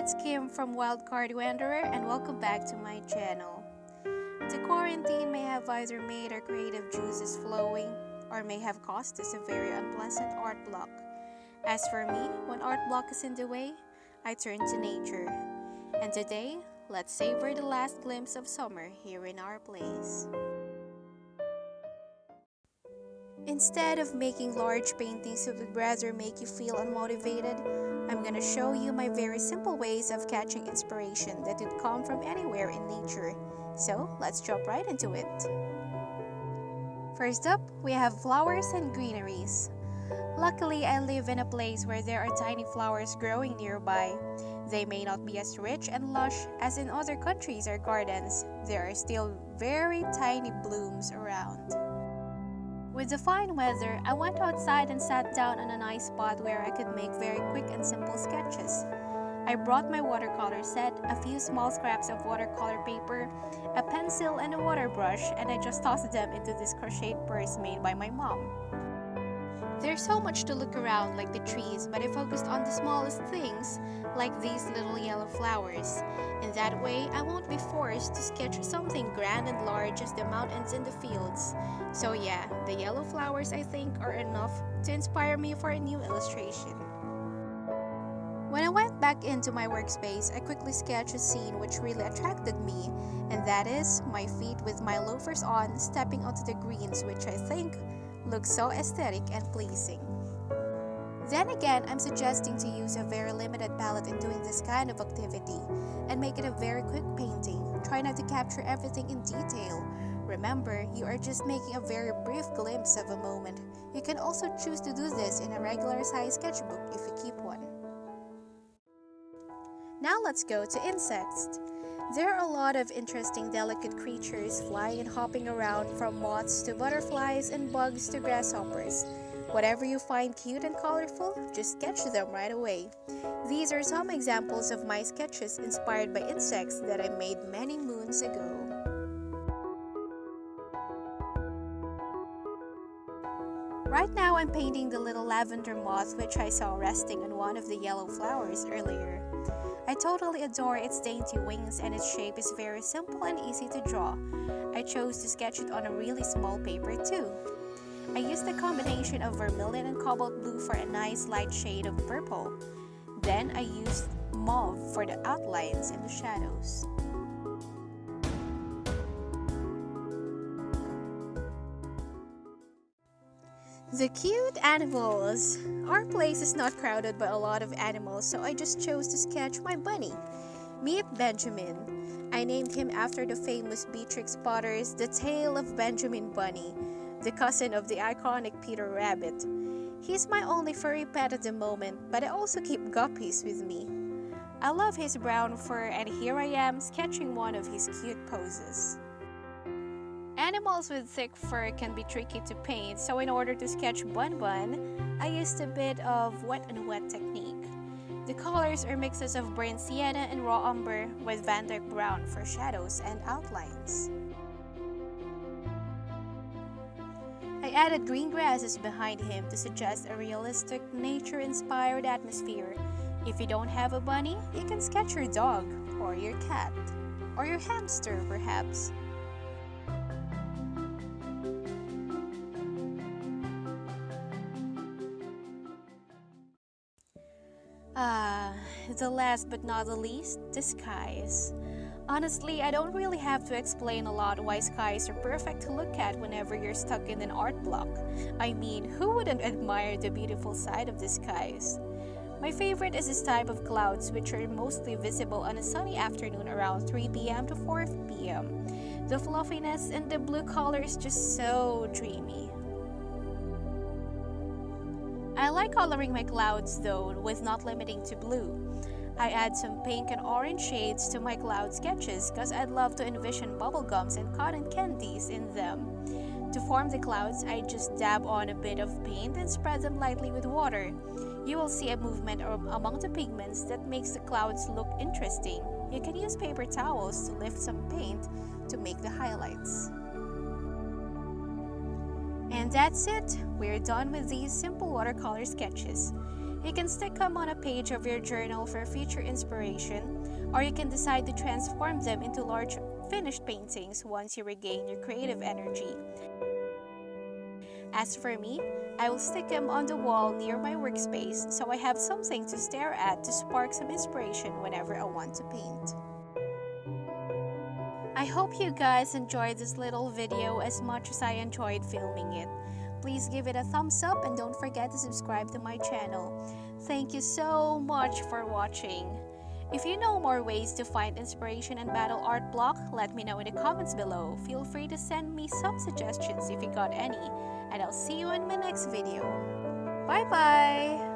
it's Kim from Wildcard Wanderer and welcome back to my channel. The quarantine may have either made our creative juices flowing or may have caused us a very unpleasant art block. As for me, when art block is in the way, I turn to nature. And today, let's savor the last glimpse of summer here in our place. Instead of making large paintings that would rather make you feel unmotivated, I'm gonna show you my very simple ways of catching inspiration that would come from anywhere in nature. So let's jump right into it. First up, we have flowers and greeneries. Luckily, I live in a place where there are tiny flowers growing nearby. They may not be as rich and lush as in other countries or gardens. There are still very tiny blooms around. With the fine weather, I went outside and sat down on a nice spot where I could make very quick and simple sketches. I brought my watercolor set, a few small scraps of watercolor paper, a pencil and a water brush, and I just tossed them into this crocheted purse made by my mom. There's so much to look around like the trees, but I focused on the smallest things, like these little yellow flowers. In that way, I won't be forced to sketch something grand and large as the mountains and the fields. So yeah, the yellow flowers I think are enough to inspire me for a new illustration. When I went back into my workspace, I quickly sketched a scene which really attracted me, and that is my feet with my loafers on stepping onto the greens, which I think looks so aesthetic and pleasing. Then again, I'm suggesting to use a very limited palette in doing this kind of activity and make it a very quick painting. Try not to capture everything in detail. Remember, you are just making a very brief glimpse of a moment. You can also choose to do this in a regular size sketchbook if you keep one. Now let's go to insects. There are a lot of interesting delicate creatures flying and hopping around, from moths to butterflies and bugs to grasshoppers. Whatever you find cute and colorful, just sketch them right away. These are some examples of my sketches inspired by insects that I made many moons ago. Right now I'm painting the little lavender moth which I saw resting on one of the yellow flowers earlier. I totally adore its dainty wings and its shape is very simple and easy to draw. I chose to sketch it on a really small paper too. I used a combination of vermilion and cobalt blue for a nice light shade of purple. Then I used mauve for the outlines and the shadows. The cute animals! Our place is not crowded by a lot of animals, so I just chose to sketch my bunny. Meet Benjamin. I named him after the famous Beatrix Potter's The Tale of Benjamin Bunny, the cousin of the iconic Peter Rabbit. He's my only furry pet at the moment, but I also keep guppies with me. I love his brown fur, and here I am sketching one of his cute poses. Animals with thick fur can be tricky to paint, so in order to sketch Bun Bun, I used a bit of wet and wet technique. The colors are mixes of burnt sienna and raw umber with Van Dyke brown for shadows and outlines. I added green grasses behind him to suggest a realistic, nature-inspired atmosphere. If you don't have a bunny, you can sketch your dog, or your cat, or your hamster perhaps. The last but not the least, the skies. Honestly, I don't really have to explain a lot why skies are perfect to look at whenever you're stuck in an art block. I mean, who wouldn't admire the beautiful side of the skies? My favorite is this type of clouds which are mostly visible on a sunny afternoon around 3 p.m. to 4 p.m. The fluffiness and the blue color is just so dreamy. I like coloring my clouds though, with not limiting to blue. I add some pink and orange shades to my cloud sketches because I'd love to envision bubblegums and cotton candies in them. To form the clouds, I just dab on a bit of paint and spread them lightly with water. You will see a movement among the pigments that makes the clouds look interesting. You can use paper towels to lift some paint to make the highlights. And that's it! We're done with these simple watercolor sketches. You can stick them on a page of your journal for future inspiration, or you can decide to transform them into large finished paintings once you regain your creative energy. As for me, I will stick them on the wall near my workspace so I have something to stare at to spark some inspiration whenever I want to paint. I hope you guys enjoyed this little video as much as I enjoyed filming it. Please give it a thumbs up and don't forget to subscribe to my channel. Thank you so much for watching. If you know more ways to find inspiration and battle art block, let me know in the comments below. Feel free to send me some suggestions if you got any, and I'll see you in my next video. Bye bye!